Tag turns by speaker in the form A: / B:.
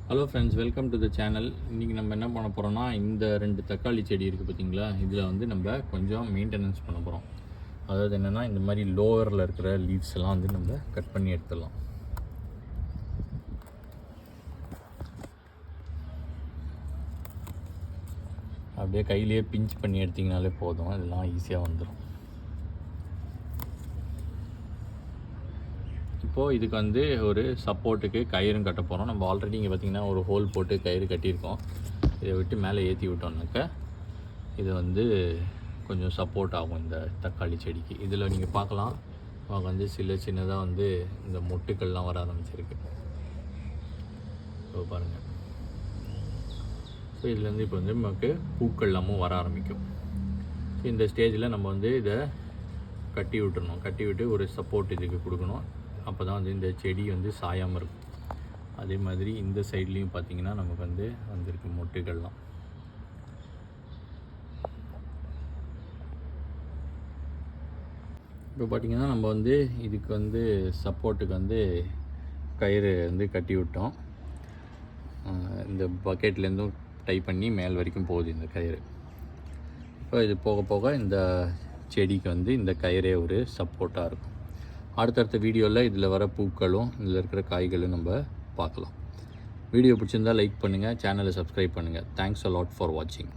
A: Hello friends, welcome to the channel. இன்றைக்கி நம்ம என்ன பண்ண போகிறோம்னா, இந்த 2 தக்காளி செடி இருக்குது பார்த்திங்களா, இதில் வந்து நம்ம கொஞ்சம் மெயின்டெனன்ஸ் பண்ண போகிறோம். அதாவது என்னென்னா, இந்த மாதிரி லோவரில் இருக்கிற லீவ்ஸ் எல்லாம் வந்து நம்ம கட் பண்ணி எடுத்துடலாம். அப்படியே கையிலேயே பிஞ்ச் பண்ணி எடுத்திங்கனாலே போதும், இதெல்லாம் ஈஸியாக வந்துடும். இப்போது இதுக்கு வந்து ஒரு சப்போர்ட்டுக்கு கயிறும் கட்ட போகிறோம். நம்ம ஆல்ரெடி இங்கே பார்த்திங்கன்னா ஒரு ஹோல் போட்டு கயிறு கட்டியிருக்கோம். இதை விட்டு மேலே ஏற்றி விட்டோம்னாக்கா இது வந்து கொஞ்சம் சப்போர்ட் ஆகும் இந்த தக்காளி செடிக்கு. இதில் நீங்கள் பார்க்கலாம், அவங்க வந்து சின்னதாக வந்து இந்த மொட்டுக்கள்லாம் வர ஆரம்பிச்சிருக்கு. ஸோ பாருங்கள். ஸோ இதுலேருந்து இப்போ வந்து நமக்கு பூக்கள் எல்லாமும் வர ஆரம்பிக்கும். ஸோ இந்த ஸ்டேஜில் நம்ம வந்து இதை கட்டி விட்டுறணும். கட்டி விட்டு ஒரு சப்போர்ட் இதுக்கு கொடுக்கணும். அப்போ தான் வந்து இந்த செடி வந்து சாயாமல் இருக்கும். அதே மாதிரி இந்த சைட்லேயும் பார்த்திங்கன்னா நமக்கு வந்து வந்திருக்கு மொட்டுகள்லாம். இப்போ பார்த்திங்கன்னா நம்ம வந்து இதுக்கு வந்து சப்போர்ட்டுக்கு வந்து கயிறு வந்து கட்டி விட்டோம். இந்த பக்கெட்லேருந்தும் டை பண்ணி மேல் வரைக்கும் போகுது இந்த கயிறு. இப்போ இது போக போக இந்த செடிக்கு வந்து இந்த கயிறே ஒரு சப்போர்ட்டாக இருக்கும். அடுத்தடுத்த வீடியோவில் இதில் வர பூக்களும் இதில் இருக்கிற காய்களும் நம்ம பார்க்கலாம். வீடியோ பிடிச்சிருந்தால் லைக் பண்ணுங்கள், சேனலை சப்ஸ்கிரைப் பண்ணுங்கள். தேங்க்ஸ் அ லாட் ஃபார் வாட்சிங்.